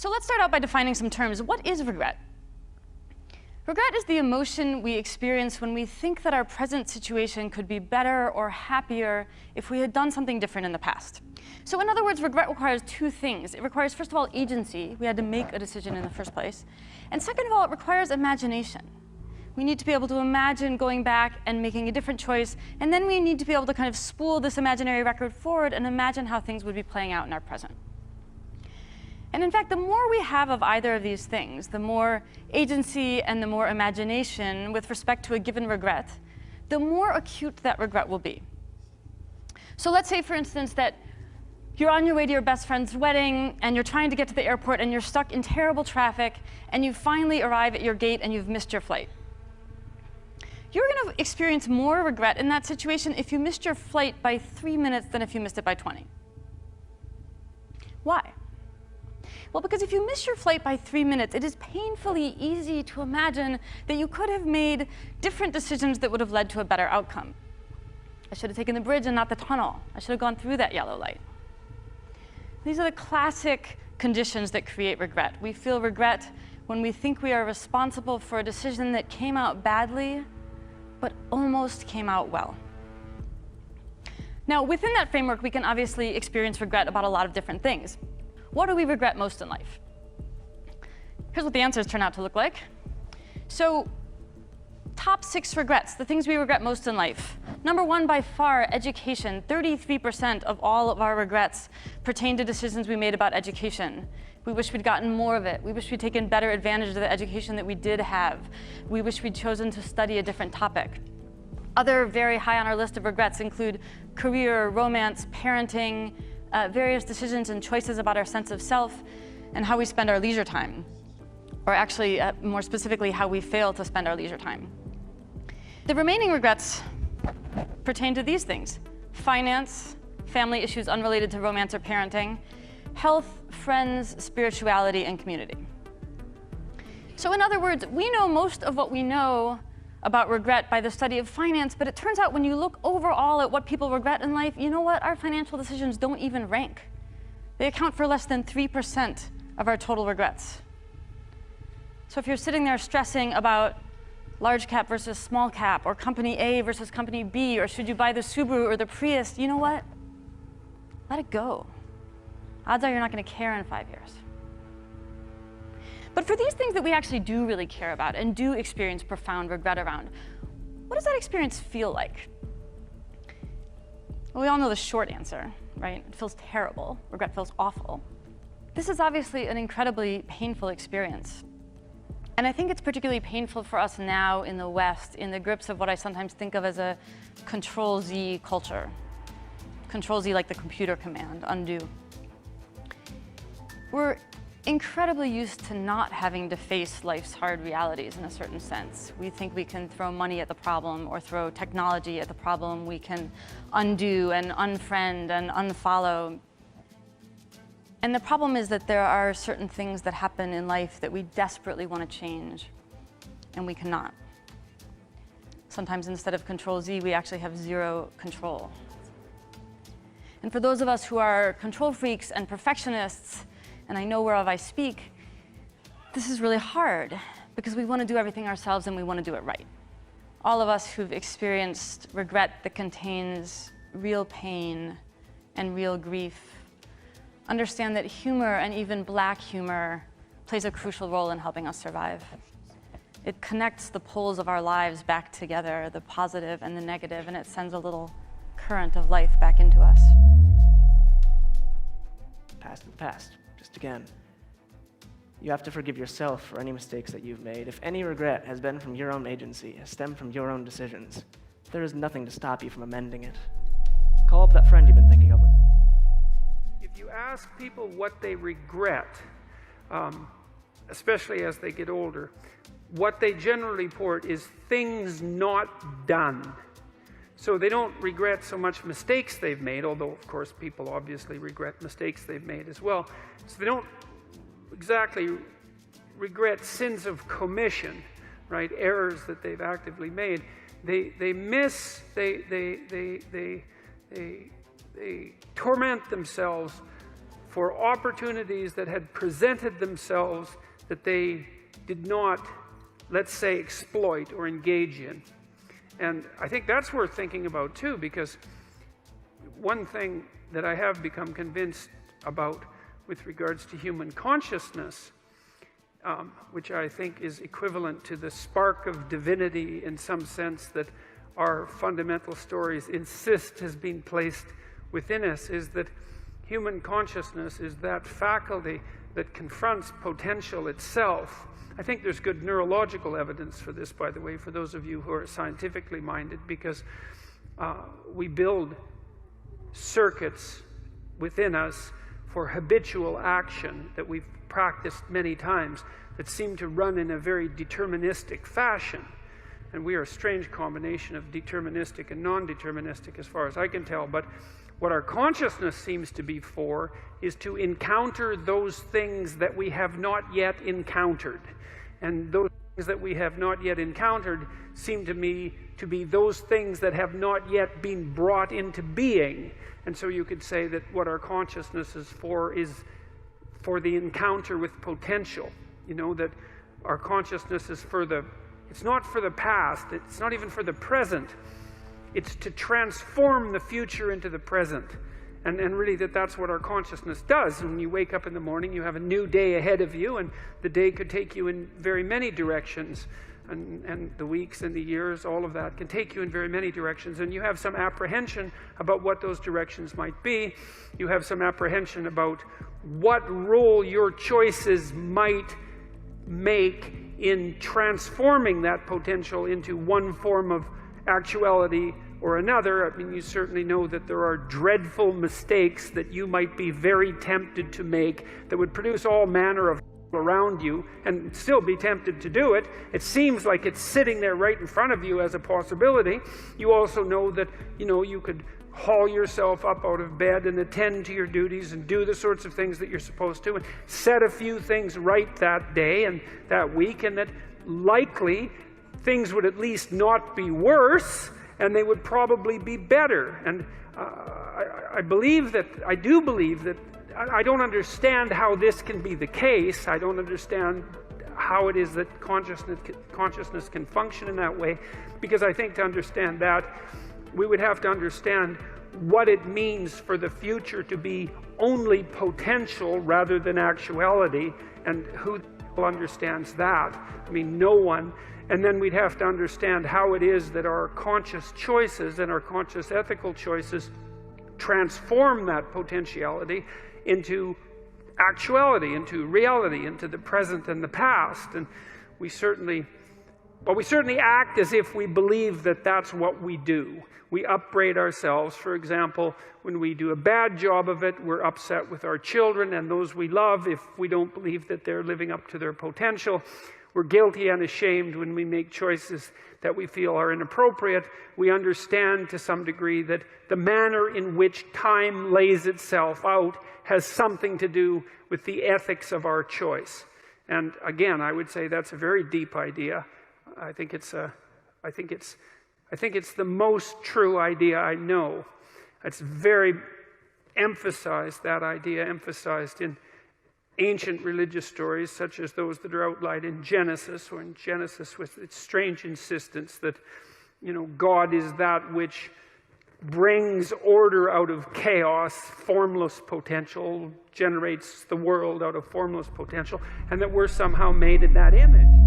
So let's start out by defining some terms. What is regret? Regret is the emotion we experience when we think that our present situation could be better or happier if we had done something different in the past. So in other words, regret requires two things. It requires, first of all, agency. We had to make a decision in the first place. And second of all, it requires imagination. We need to be able to imagine going back and making a different choice, and then we need to be able to kind of spool this imaginary record forward and imagine how things would be playing out in our present. And in fact, the more we have of either of these things, the more agency and the more imagination with respect to a given regret, the more acute that regret will be. So let's say, for instance, that you're on your way to your best friend's wedding, and you're trying to get to the airport, and you're stuck in terrible traffic, and you finally arrive at your gate, and you've missed your flight. You're going to experience more regret in that situation if you missed your flight by 3 minutes than if you missed it by 20. Why? Well, because if you miss your flight by 3 minutes, it is painfully easy to imagine that you could have made different decisions that would have led to a better outcome. I should have taken the bridge and not the tunnel. I should have gone through that yellow light. These are the classic conditions that create regret. We feel regret when we think we are responsible for a decision that came out badly, but almost came out well. Now, within that framework, we can obviously experience regret about a lot of different things. What do we regret most in life? Here's what the answers turn out to look like. So, top 6 regrets, the things we regret most in life. Number 1, by far, education. 33% of all of our regrets pertain to decisions we made about education. We wish we'd gotten more of it. We wish we'd taken better advantage of the education that we did have. We wish we'd chosen to study a different topic. Other very high on our list of regrets include career, romance, parenting, various decisions and choices about our sense of self, and how we spend our leisure time. Or actually, more specifically, how we fail to spend our leisure time. The remaining regrets pertain to these things: finance, family issues unrelated to romance or parenting, health, friends, spirituality, and community. So in other words, we know most of what we know about regret by the study of finance, but it turns out when you look overall at what people regret in life, you know what? Our financial decisions don't even rank. They account for less than 3% of our total regrets. So if you're sitting there stressing about large cap versus small cap, or company A versus company B, or should you buy the Subaru or the Prius, you know what? Let it go. Odds are you're not going to care in 5 years. But for these things that we actually do really care about and do experience profound regret around, what does that experience feel like? Well, we all know the short answer, right? It feels terrible. Regret feels awful. This is obviously an incredibly painful experience. And I think it's particularly painful for us now in the West, in the grips of what I sometimes think of as a Control-Z culture. Control-Z like the computer command, undo. We're incredibly used to not having to face life's hard realities in a certain sense. We think we can throw money at the problem or throw technology at the problem. We can undo and unfriend and unfollow. And the problem is that there are certain things that happen in life that we desperately want to change, and we cannot. Sometimes instead of Control-Z, we actually have zero control. And for those of us who are control freaks and perfectionists, and I know whereof I speak, this is really hard because we want to do everything ourselves and we want to do it right. All of us who've experienced regret that contains real pain and real grief understand that humor, and even black humor, plays a crucial role in helping us survive. It connects the poles of our lives back together, the positive and the negative, and it sends a little current of life back into us. Past is the past. Just again, you have to forgive yourself for any mistakes that you've made. If any regret has been from your own agency, has stemmed from your own decisions, there is nothing to stop you from amending it. Call up that friend you've been thinking of. If you ask people what they regret, especially as they get older, what they generally report is things not done. So they don't regret so much mistakes they've made, although of course people obviously regret mistakes they've made as well. So they don't exactly regret sins of commission, right? Errors that they've actively made. They torment themselves for opportunities that had presented themselves that they did not, let's say, exploit or engage in. And I think that's worth thinking about too, because one thing that I have become convinced about with regards to human consciousness, which I think is equivalent to the spark of divinity in some sense that our fundamental stories insist has been placed within us, is that human consciousness is that faculty that confronts potential itself. I think there's good neurological evidence for this, by the way, for those of you who are scientifically minded, because we build circuits within us for habitual action that we've practiced many times that seem to run in a very deterministic fashion. And we are a strange combination of deterministic and non-deterministic as far as I can tell. But what our consciousness seems to be for is to encounter those things that we have not yet encountered. And those things that we have not yet encountered seem to me to be those things that have not yet been brought into being. And so you could say that what our consciousness is for the encounter with potential. You know, that our consciousness is it's not for the past, it's not even for the present. It's to transform the future into the present. And really that's what our consciousness does. When you wake up in the morning, you have a new day ahead of you, and the day could take you in very many directions. And the weeks and the years, all of that can take you in very many directions. And you have some apprehension about what those directions might be. You have some apprehension about what role your choices might make in transforming that potential into one form of actuality or another. I mean, you certainly know that there are dreadful mistakes that you might be very tempted to make that would produce all manner of around you and still be tempted to do it. It seems like it's sitting there right in front of you as a possibility. You also know that, you know, you could haul yourself up out of bed and attend to your duties and do the sorts of things that you're supposed to and set a few things right that day and that week, and that likely things would at least not be worse and they would probably be better. And I do believe that I don't understand how this can be the case. I don't understand how it is that consciousness can function in that way, because I think to understand that, we would have to understand what it means for the future to be only potential rather than actuality, and who understands that? I mean, no one. And then we'd have to understand how it is that our conscious choices and our conscious ethical choices transform that potentiality into actuality, into reality, into the present and the past. And we certainly act as if we believe that that's what we do. We upbraid ourselves. For example, when we do a bad job of it, we're upset with our children and those we love if we don't believe that they're living up to their potential. We're guilty and ashamed when we make choices that we feel are inappropriate. We understand to some degree that the manner in which time lays itself out has something to do with the ethics of our choice. And again, I would say that's a very deep idea. I think it's the most true idea I know. It's very emphasized, that idea emphasized in ancient religious stories such as those that are outlined in Genesis, or in Genesis with its strange insistence that, you know, God is that which brings order out of chaos, formless potential, generates the world out of formless potential, and that we're somehow made in that image.